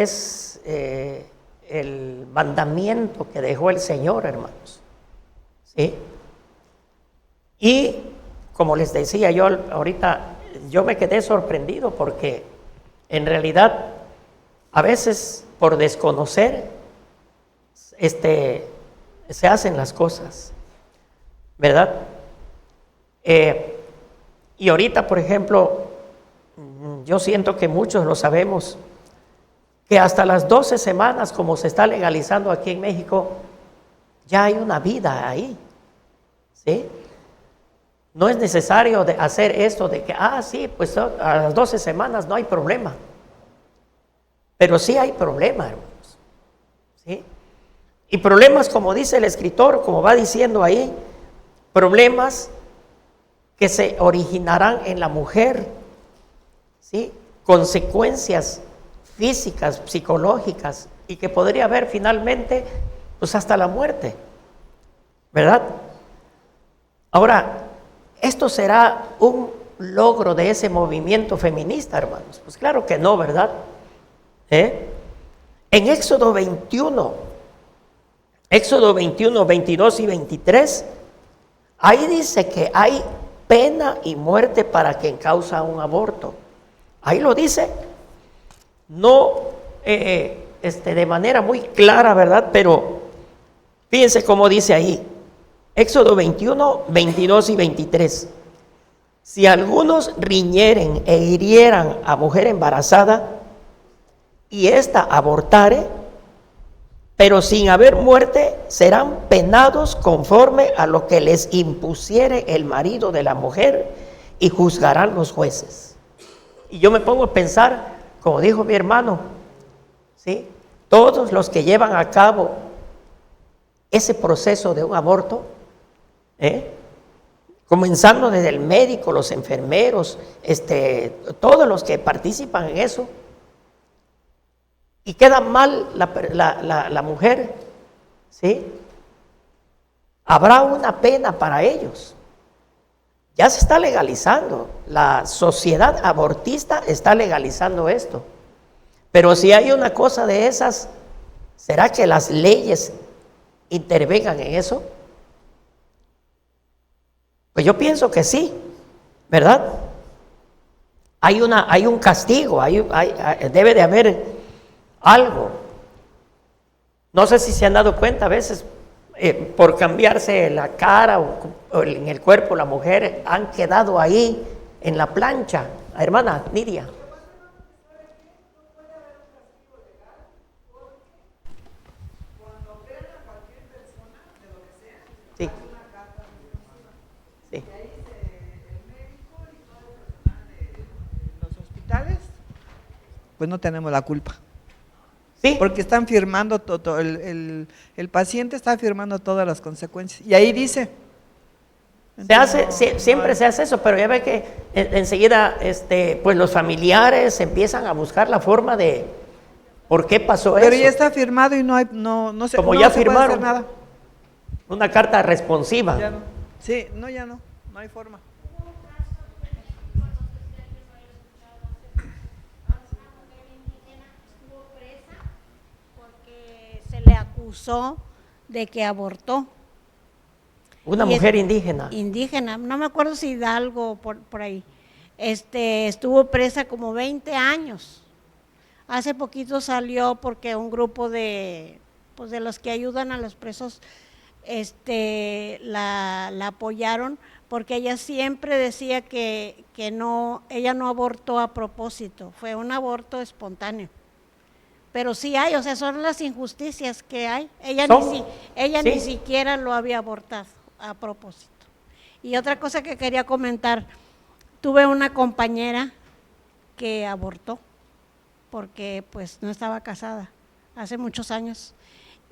es el mandamiento que dejó el Señor, hermanos. ¿Sí? Y como les decía yo ahorita, yo me quedé sorprendido porque en realidad a veces por desconocer se hacen las cosas, ¿verdad? Y ahorita, por ejemplo, yo siento que muchos lo sabemos, que hasta las 12 semanas, como se está legalizando aquí en México, ya hay una vida ahí, ¿sí? No es necesario hacer esto de que, sí, pues a las 12 semanas no hay problema. Pero sí hay problema, hermanos, ¿sí? Y problemas, como dice el escritor, como va diciendo ahí, problemas que se originarán en la mujer, ¿sí? Consecuencias físicas, psicológicas, y que podría haber finalmente, pues hasta la muerte, ¿verdad? Ahora, ¿esto será un logro de ese movimiento feminista, hermanos? Pues claro que no, ¿verdad? En Éxodo 21, 22 y 23, ahí dice que hay pena y muerte para quien causa un aborto. Ahí lo dice, no de manera muy clara, ¿verdad? Pero fíjense cómo dice ahí, Éxodo 21, 22 y 23. Si algunos riñeren e hirieran a mujer embarazada y ésta abortare, pero sin haber muerte, serán penados conforme a lo que les impusiere el marido de la mujer y juzgarán los jueces. Y yo me pongo a pensar, como dijo mi hermano, ¿sí? Todos los que llevan a cabo ese proceso de un aborto, comenzando desde el médico, los enfermeros, todos los que participan en eso, y queda mal la mujer, ¿sí? Habrá una pena para ellos. Ya se está legalizando, la sociedad abortista está legalizando esto. Pero si hay una cosa de esas, ¿será que las leyes intervengan en eso? Pues yo pienso que sí, ¿verdad? Hay un castigo, debe de haber algo. No sé si se han dado cuenta a veces, por cambiarse la cara o en el cuerpo la mujer, han quedado ahí en la plancha. Hermana Nidia. Sí. Sí. Los hospitales, pues no tenemos la culpa. Sí. Porque están firmando todo, el paciente está firmando todas las consecuencias. Y ahí dice. Siempre se hace eso, pero ya ve que enseguida pues los familiares empiezan a buscar la forma de por qué pasó eso. Pero ya está firmado y no se, como no ya se firmaron puede hacer nada. Una carta responsiva. Ya no. Sí, ya no hay forma. Se le acusó de que abortó. Una mujer indígena. Indígena, no me acuerdo si Hidalgo por ahí. Estuvo presa como 20 años. Hace poquito salió porque un grupo de los que ayudan a los presos la apoyaron porque ella siempre decía que no, ella no abortó a propósito, fue un aborto espontáneo. Pero sí hay, o sea, son las injusticias que hay. Ella ni siquiera lo había abortado a propósito. Y otra cosa que quería comentar, tuve una compañera que abortó porque pues no estaba casada hace muchos años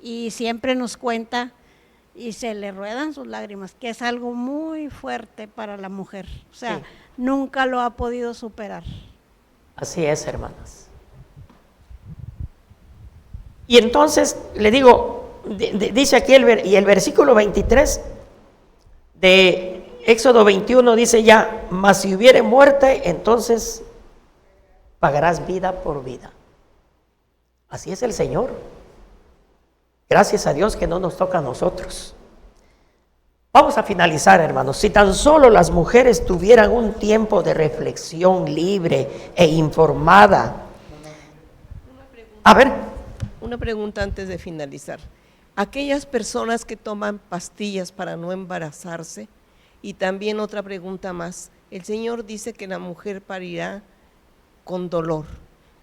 y siempre nos cuenta y se le ruedan sus lágrimas, que es algo muy fuerte para la mujer. O sea, nunca lo ha podido superar. Así es, hermanas. Y entonces, le digo, dice aquí y el versículo 23 de Éxodo 21 dice ya, mas si hubiere muerte, entonces pagarás vida por vida. Así es el Señor. Gracias a Dios que no nos toca a nosotros. Vamos a finalizar, hermanos. Si tan solo las mujeres tuvieran un tiempo de reflexión libre e informada. A ver. Una pregunta antes de finalizar. Aquellas personas que toman pastillas para no embarazarse, y también otra pregunta más. El Señor dice que la mujer parirá con dolor.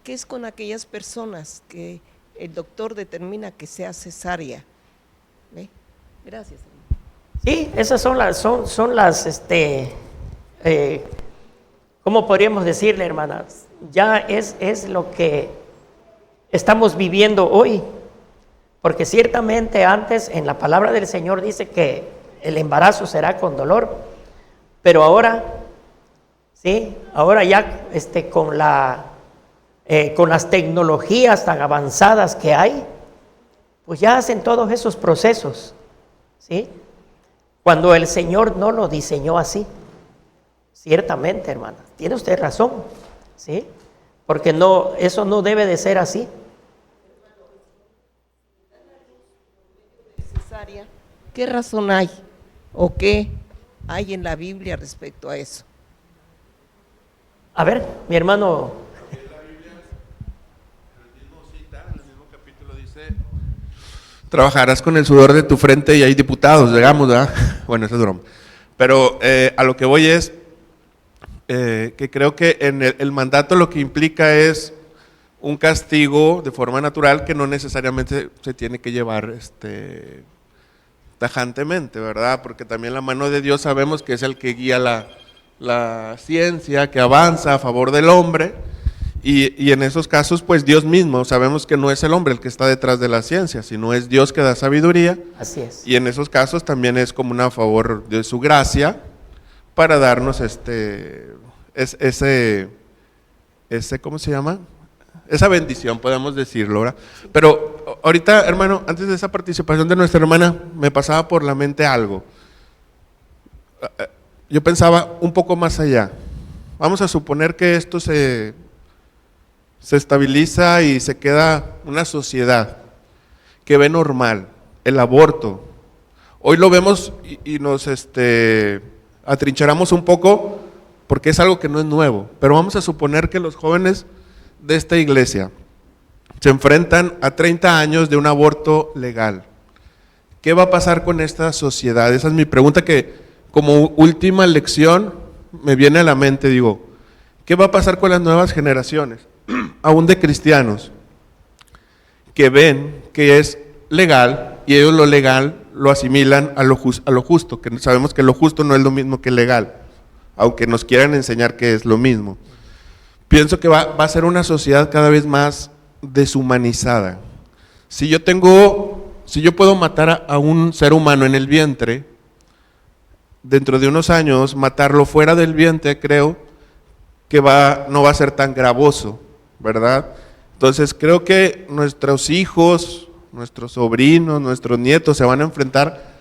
¿Qué es con aquellas personas que el doctor determina que sea cesárea? ¿Ve? Gracias. Sí, esas son las, ¿cómo podríamos decirle, hermanas? Ya es lo que estamos viviendo hoy, porque ciertamente antes en la palabra del Señor dice que el embarazo será con dolor, pero ahora, sí, ahora ya con las tecnologías tan avanzadas que hay, pues ya hacen todos esos procesos, ¿sí? Cuando el Señor no lo diseñó así. Ciertamente, hermana, tiene usted razón, ¿sí? Porque no, eso no debe de ser así. ¿Qué razón hay o qué hay en la Biblia respecto a eso? A ver, mi hermano. La Biblia, en el mismo capítulo dice, trabajarás con el sudor de tu frente y hay diputados, digamos, ¿verdad? Bueno, eso es broma. Pero a lo que voy es que creo que en el mandato lo que implica es un castigo de forma natural que no necesariamente se tiene que llevar tajantemente, ¿verdad? Porque también la mano de Dios sabemos que es el que guía la ciencia, que avanza a favor del hombre, y en esos casos pues Dios mismo, sabemos que no es el hombre el que está detrás de la ciencia, sino es Dios que da sabiduría. Así es. Y en esos casos también es como una favor de su gracia para darnos ese ¿cómo se llama? Esa bendición, podemos decirlo, ¿verdad? Pero ahorita, hermano, antes de esa participación de nuestra hermana, me pasaba por la mente algo. Yo pensaba un poco más allá. Vamos a suponer que esto se estabiliza y se queda una sociedad que ve normal el aborto. Hoy lo vemos y nos atrincheramos un poco porque es algo que no es nuevo, pero vamos a suponer que los jóvenes de esta iglesia se enfrentan a 30 años de un aborto legal. ¿Qué va a pasar con esta sociedad? Esa es mi pregunta, que como última lección me viene a la mente. Digo, ¿qué va a pasar con las nuevas generaciones, aún de cristianos, que ven que es legal y ellos lo legal lo asimilan a lo justo, que sabemos que lo justo no es lo mismo que legal, aunque nos quieran enseñar que es lo mismo? Pienso que va a ser una sociedad cada vez más deshumanizada. Si yo puedo matar a un ser humano en el vientre, dentro de unos años, matarlo fuera del vientre, creo que no va a ser tan gravoso, ¿verdad? Entonces creo que nuestros hijos, nuestros sobrinos, nuestros nietos se van a enfrentar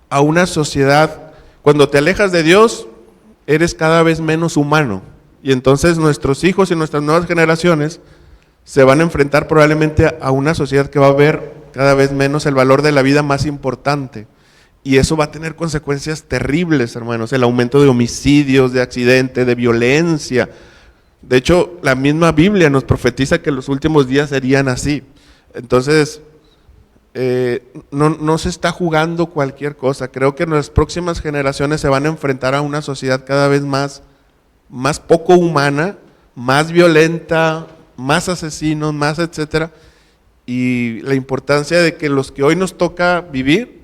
a una sociedad. Cuando te alejas de Dios, eres cada vez menos humano. Y entonces nuestros hijos y nuestras nuevas generaciones se van a enfrentar probablemente a una sociedad que va a ver cada vez menos el valor de la vida más importante. Y eso va a tener consecuencias terribles, hermanos, el aumento de homicidios, de accidentes, de violencia. De hecho, la misma Biblia nos profetiza que los últimos días serían así. Entonces, no se está jugando cualquier cosa. Creo que las próximas generaciones se van a enfrentar a una sociedad cada vez más poco humana, más violenta, más asesinos, más etcétera, y la importancia de que los que hoy nos toca vivir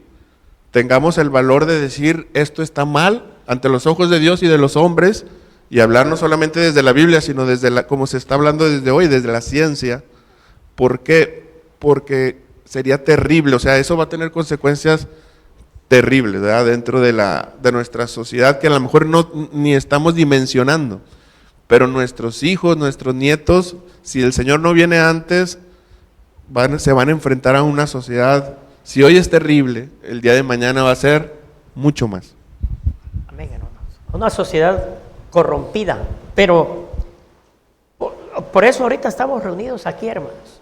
tengamos el valor de decir esto está mal ante los ojos de Dios y de los hombres, y hablar no solamente desde la Biblia, sino como se está hablando desde hoy, desde la ciencia. ¿Por qué? Porque sería terrible, o sea, eso va a tener consecuencias terribles, ¿verdad? Dentro de nuestra sociedad que a lo mejor ni estamos dimensionando, pero nuestros hijos, nuestros nietos, si el Señor no viene antes, se van a enfrentar a una sociedad, si hoy es terrible, el día de mañana va a ser mucho más. Amén, hermanos. Una sociedad corrompida, pero por eso ahorita estamos reunidos aquí, hermanos.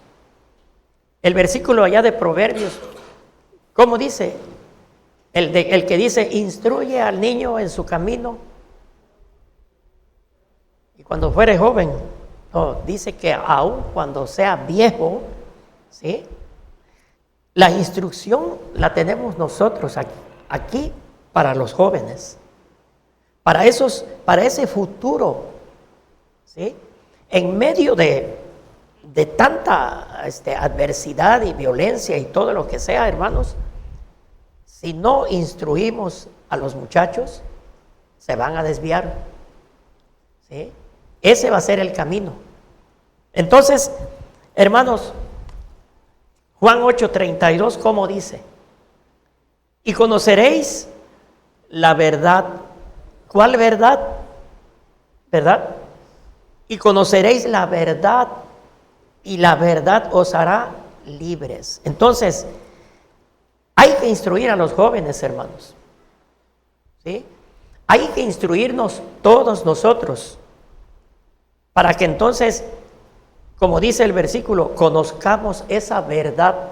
El versículo allá de Proverbios, ¿cómo dice? El que dice, instruye al niño en su camino, y cuando fuere joven, no, dice que aún cuando sea viejo, ¿sí? La instrucción la tenemos nosotros aquí para los jóvenes, para ese futuro, ¿sí? En medio de tanta adversidad y violencia y todo lo que sea, hermanos, si no instruimos a los muchachos, se van a desviar, ¿sí? Ese va a ser el camino. Entonces, hermanos, Juan 8:32, ¿cómo dice? Y conoceréis la verdad. ¿Cuál verdad? ¿Verdad? Y conoceréis la verdad, y la verdad os hará libres. Entonces, hay que instruir a los jóvenes, hermanos, ¿sí? Hay que instruirnos todos nosotros, para que entonces, como dice el versículo, conozcamos esa verdad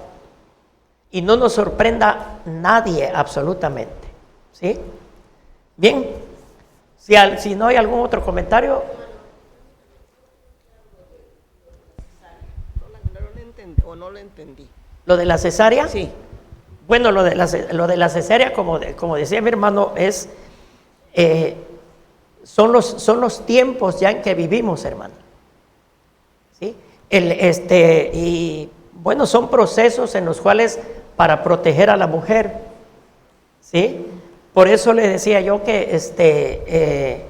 y no nos sorprenda nadie absolutamente, ¿sí? Bien, si no hay algún otro comentario. No lo entendí. ¿Lo de la cesárea? Sí. Bueno, lo de la cesárea, como decía mi hermano, son los tiempos ya en que vivimos, hermano. ¿Sí? Y bueno, son procesos en los cuales para proteger a la mujer, ¿sí? Por eso le decía yo que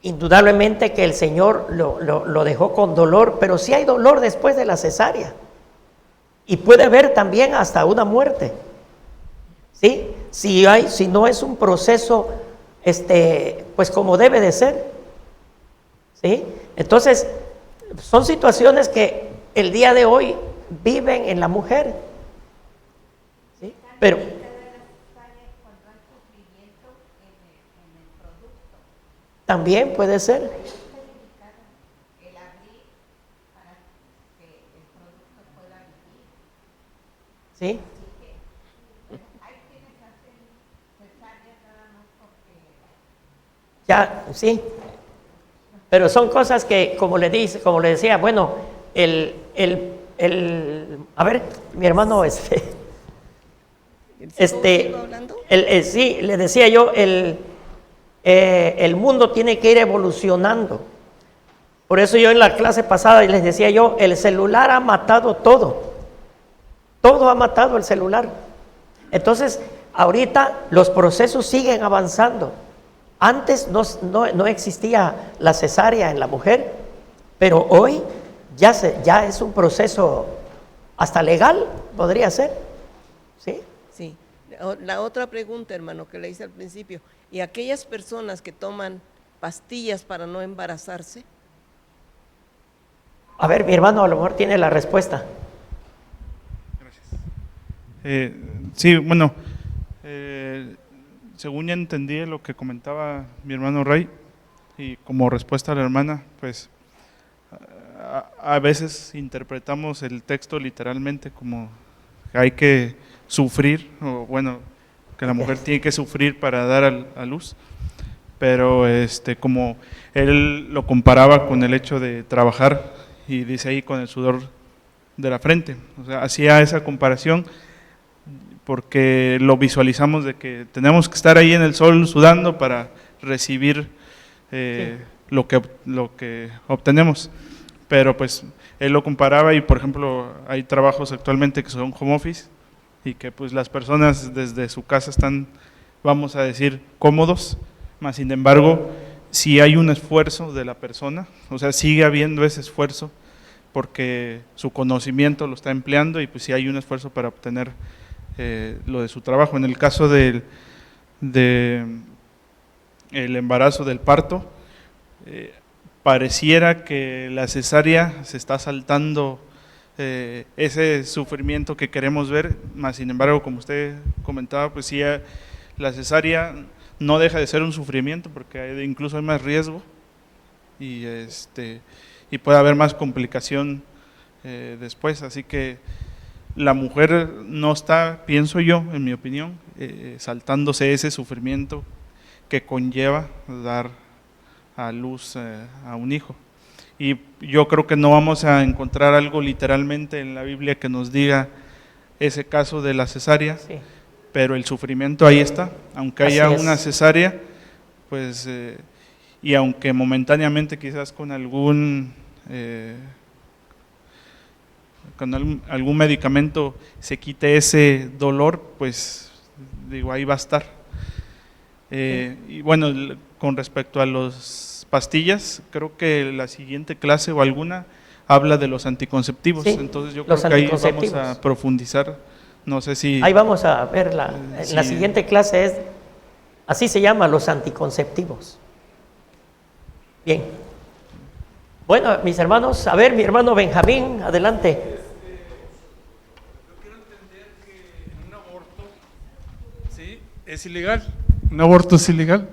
indudablemente que el Señor lo dejó con dolor, pero sí hay dolor después de la cesárea. Y puede haber también hasta una muerte, ¿sí? Si no es un proceso, pues como debe de ser, ¿sí? Entonces, son situaciones que el día de hoy viven en la mujer, ¿sí? Pero también puede ser. ¿Sí? Ya, sí. Pero son cosas que, como le decía, bueno, a ver, mi hermano, sí, le decía yo, el mundo tiene que ir evolucionando. Por eso yo en la clase pasada les decía yo, el celular ha matado todo. Todo ha matado el celular. Entonces, ahorita los procesos siguen avanzando. Antes no existía la cesárea en la mujer, pero hoy ya es un proceso hasta legal, podría ser. ¿Sí? Sí. La otra pregunta, hermano, que le hice al principio, ¿y aquellas personas que toman pastillas para no embarazarse? A ver, mi hermano a lo mejor tiene la respuesta. Sí, bueno, según ya entendí lo que comentaba mi hermano Ray, y como respuesta a la hermana, pues a veces interpretamos el texto literalmente como que hay que sufrir, o bueno, que la mujer tiene que sufrir para dar a luz, pero como él lo comparaba con el hecho de trabajar, y dice ahí con el sudor de la frente, o sea, hacía esa comparación porque lo visualizamos de que tenemos que estar ahí en el sol sudando para recibir lo que obtenemos. Pero pues él lo comparaba y, por ejemplo, hay trabajos actualmente que son home office y que pues las personas desde su casa están, vamos a decir, cómodos, más sin embargo, si hay un esfuerzo de la persona, o sea, sigue habiendo ese esfuerzo porque su conocimiento lo está empleando y pues si hay un esfuerzo para obtener lo de su trabajo. En el caso de el embarazo, del parto, pareciera que la cesárea se está saltando ese sufrimiento que queremos ver, más sin embargo, como usted comentaba, pues sí, la cesárea no deja de ser un sufrimiento porque incluso hay más riesgo y puede haber más complicación después, así que la mujer no está, pienso yo, en mi opinión, saltándose ese sufrimiento que conlleva dar a luz a un hijo. Y yo creo que no vamos a encontrar algo literalmente en la Biblia que nos diga ese caso de la cesárea, Sí. pero el sufrimiento ahí está, aunque haya Así es. una cesárea, pues, y aunque momentáneamente quizás con algún medicamento se quite ese dolor, pues digo, ahí va a estar. Y bueno, con respecto a las pastillas, creo que la siguiente clase o alguna habla de los anticonceptivos, Sí, entonces yo creo los que ahí vamos anticonceptivos. a profundizar, no sé si… Ahí vamos a verla. En la Sí. siguiente clase así se llama, los anticonceptivos. Bien. Bueno, mis hermanos, a ver, mi hermano Benjamín, adelante. Yo quiero entender que un aborto, sí, es ilegal. Un aborto es ilegal.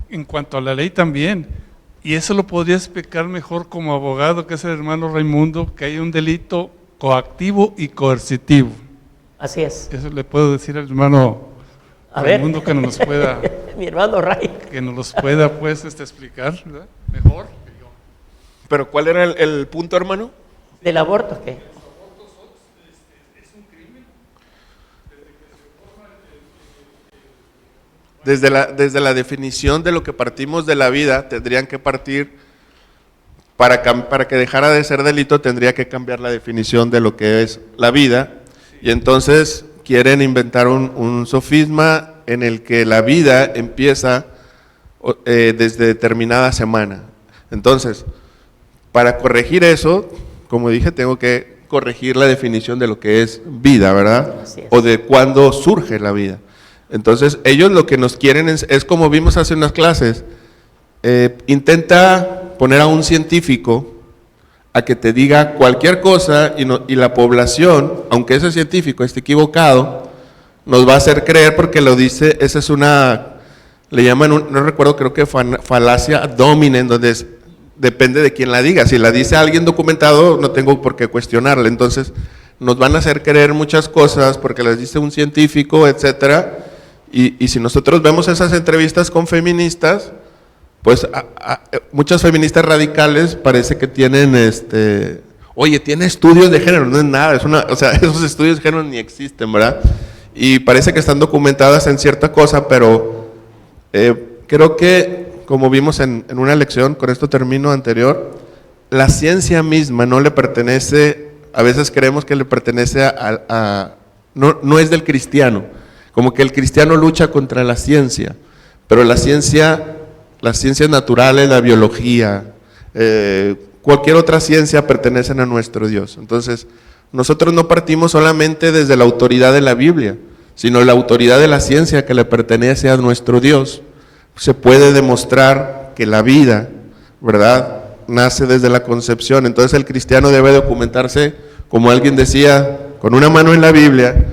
En cuanto a la ley también. Y eso lo podría explicar mejor como abogado, que es el hermano Raimundo, que hay un delito coactivo y coercitivo. Así es. Eso le puedo decir al hermano A ver. Raimundo que nos pueda, Mi hermano Ray. que nos los pueda pues explicar, ¿verdad? Mejor que yo. Pero ¿cuál era el punto, hermano? ¿Del aborto qué? Desde la definición de lo que partimos de la vida, tendrían que partir, para que dejara de ser delito, tendría que cambiar la definición de lo que es la vida, y entonces quieren inventar un sofisma en el que la vida empieza desde determinada semana. Entonces, para corregir eso, como dije, tengo que corregir la definición de lo que es vida, ¿verdad? Así es. O de cuándo surge la vida. Entonces, ellos lo que nos quieren es como vimos hace unas clases, intenta poner a un científico a que te diga cualquier cosa y la población, aunque ese científico esté equivocado, nos va a hacer creer porque lo dice, esa es le llaman, no recuerdo, creo que falacia ad hominem, donde depende de quién la diga. Si la dice alguien documentado, no tengo por qué cuestionarle. Entonces, nos van a hacer creer muchas cosas porque las dice un científico, etcétera. Y si nosotros vemos esas entrevistas con feministas, pues muchas feministas radicales parece que tienen, oye, tiene estudios de género, no es nada, o sea, esos estudios de género ni existen, ¿verdad? Y parece que están documentadas en cierta cosa, pero creo que, como vimos en una lección, con esto termino anterior, la ciencia misma no le pertenece, a veces creemos que le pertenece no es del cristiano, como que el cristiano lucha contra la ciencia, pero las ciencias naturales, la biología, cualquier otra ciencia pertenecen a nuestro Dios. Entonces, nosotros no partimos solamente desde la autoridad de la Biblia, sino la autoridad de la ciencia que le pertenece a nuestro Dios. Se puede demostrar que la vida, ¿verdad?, nace desde la concepción. Entonces el cristiano debe documentarse, como alguien decía, con una mano en la Biblia,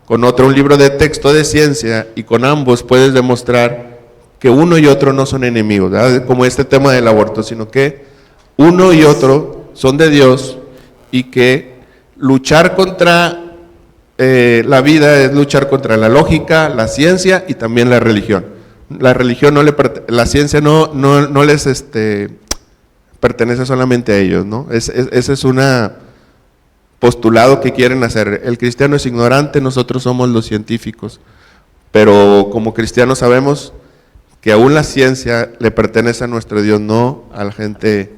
con otra un libro de texto de ciencia, y con ambos puedes demostrar que uno y otro no son enemigos, ¿verdad?, como este tema del aborto, sino que uno y otro son de Dios, y que luchar contra la vida es luchar contra la lógica, la ciencia y también la religión. La religión la ciencia no les pertenece solamente a ellos, ¿no? Ese es un postulado que quieren hacer. El cristiano es ignorante, nosotros somos los científicos, pero como cristianos sabemos que aún la ciencia le pertenece a nuestro Dios, no a la gente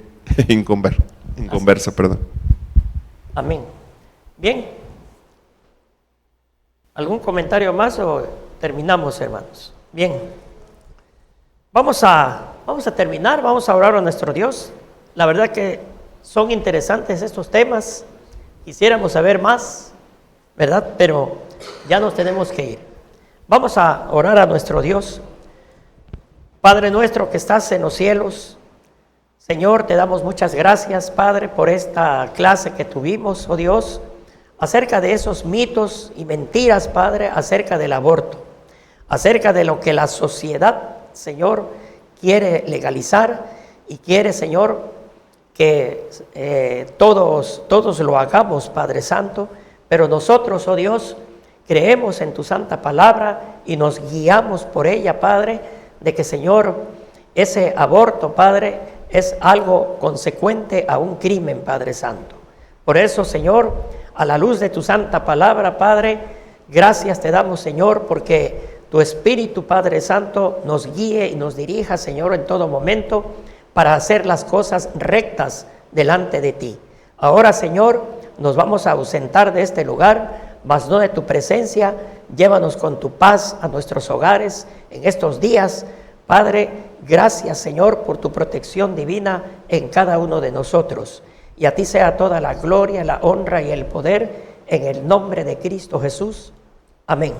inconversa, perdón. Amén. Bien. ¿Algún comentario más o terminamos, hermanos? Bien. Vamos a terminar, vamos a orar a nuestro Dios. La verdad que son interesantes estos temas. Quisiéramos saber más, ¿verdad? Pero ya nos tenemos que ir. Vamos a orar a nuestro Dios. Padre nuestro que estás en los cielos, Señor, te damos muchas gracias, Padre, por esta clase que tuvimos, oh Dios, acerca de esos mitos y mentiras, Padre, acerca del aborto, acerca de lo que la sociedad, Señor, quiere legalizar y quiere, Señor, que todos lo hagamos, Padre Santo, pero nosotros, oh Dios, creemos en tu santa palabra y nos guiamos por ella, Padre, de que, Señor, ese aborto, Padre, es algo consecuente a un crimen, Padre Santo. Por eso, Señor, a la luz de tu santa palabra, Padre, gracias te damos, Señor, porque tu Espíritu, Padre Santo, nos guíe y nos dirija, Señor, en todo momento para hacer las cosas rectas delante de ti. Ahora, Señor, nos vamos a ausentar de este lugar, mas no de tu presencia. Llévanos con tu paz a nuestros hogares en estos días. Padre, gracias, Señor, por tu protección divina en cada uno de nosotros. Y a ti sea toda la gloria, la honra y el poder en el nombre de Cristo Jesús. Amén.